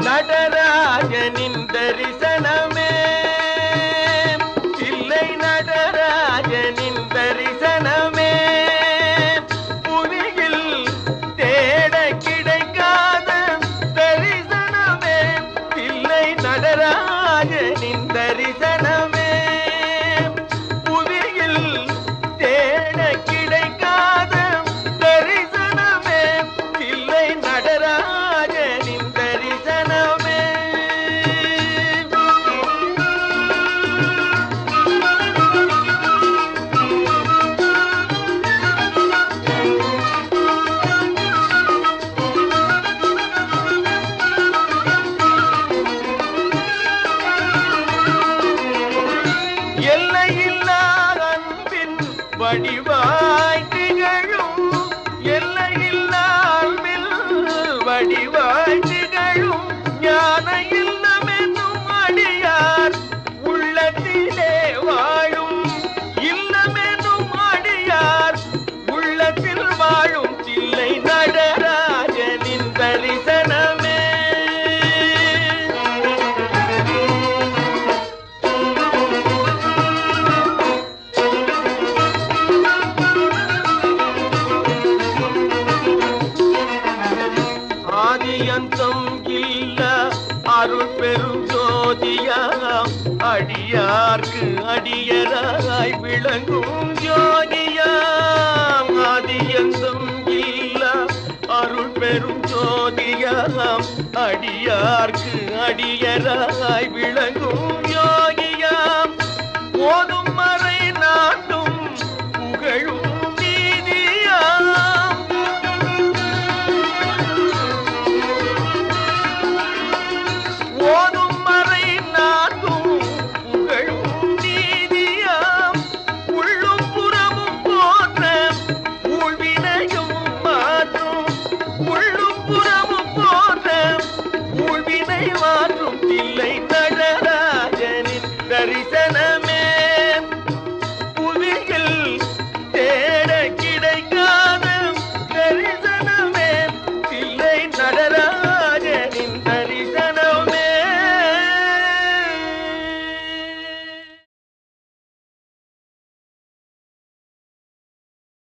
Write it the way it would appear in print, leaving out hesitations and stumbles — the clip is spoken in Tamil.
நடராஜனின் தரிசனமே இல்லை, நடராஜனின் தரிசனமே புவியில் தேட கிடைக்காத தரிசனமே இல்லை, நடராஜனின் தரிசனமே புவியில் தேட கிடைக்காத தரிசனமே இல்லை, நடராஜனின் தரிசனமே. எல்லையில்லா அன்பின் வடிவாய் திகழும், எல்லையில்லா அன்பில் வடிவாய் திகழும் ஞான இல்லமென்னும் அடியார் உள்ளத்திலே வாழும், இல்லமென்னும் அடியார் உள்ளத்தில் வாழும் தில்லை நடராஜனின் தரிசனமே. ஆதியந்தம் இல்ல அருள் பெரும் ஜோதியாம், அடியார்க்கு அடியராய் விளங்கும் ஜோதியாம். ஆதியந்தம் இல்ல அருள் பெரும் ஜோதியாம், அடியார்க்கு அடியராய் விளங்கும் யோகியாம். போதும் மறை நாட்டும் புகழும் நீதியாம், ஓதும் மறை நாட்டும் புகழும் நீதியாம். உள்ளும் புறமும் போற்ற ஊழ்வினையும் மாற்றும், உள்ளும் புறமும் போற்ற ஊழ்வினை மாற்றும் தில்லை நடராஜனின் தரிசன